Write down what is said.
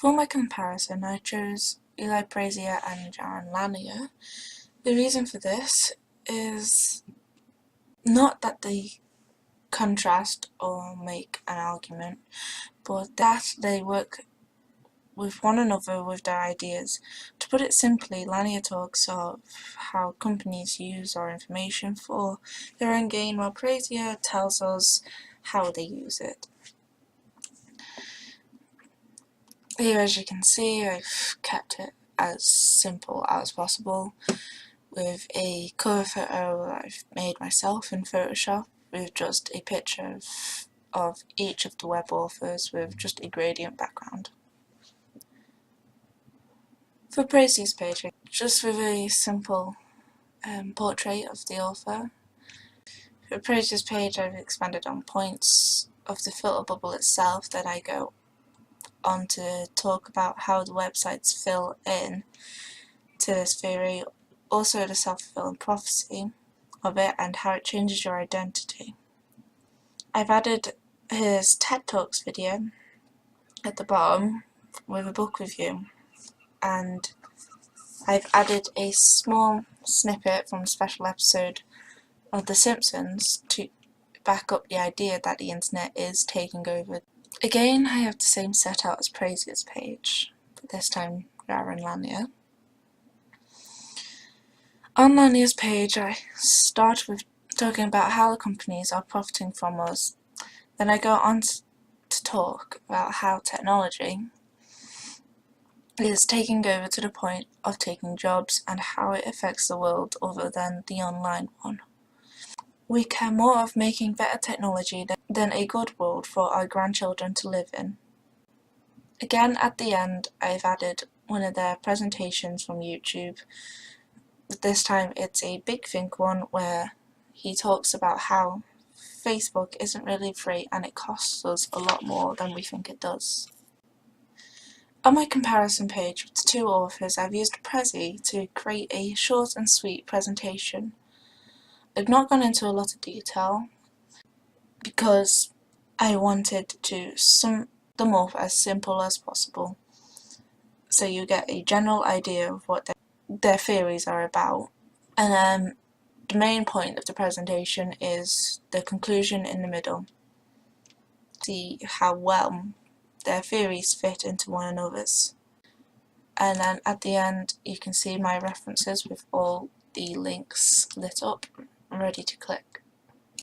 For my comparison, I chose Eli Brazier and Jaron Lanier. The reason for this is not that they contrast or make an argument, but that they work with one another with their ideas. To put it simply, Lanier talks of how companies use our information for their own gain, while Brazier tells us how they use it. Here, as you can see, I've kept it as simple as possible with a cover photo I've made myself in Photoshop with just a picture of each of the web authors with just a gradient background. For Brazier's page, just with a simple portrait of the author. For Brazier's page, I've expanded on points of the filter bubble itself that I go on to talk about how the websites fill in to this theory, also the self-fulfilling prophecy of it and how it changes your identity. I've added his TED Talks video at the bottom with a book review, and I've added a small snippet from a special episode of The Simpsons to back up the idea that the internet is taking over. Again, I have the same setup as Brazier's page, but this time Jaron Lanier. On Lanier's page, I start with talking about how the companies are profiting from us. Then I go on to talk about how technology is taking over to the point of taking jobs and how it affects the world other than the online one. We care more of making better technology than a good world for our grandchildren to live in. Again, at the end, I've added one of their presentations from YouTube. This time it's a Big Think one where he talks about how Facebook isn't really free and it costs us a lot more than we think it does. On my comparison page with the two authors, I've used Prezi to create a short and sweet presentation. I've not gone into a lot of detail because I wanted to sum them up as simple as possible, so you get a general idea of what their theories are about. And the main point of the presentation is the conclusion in the middle. See how well their theories fit into one another's. And then at the end you can see my references with all the links lit up, ready to click.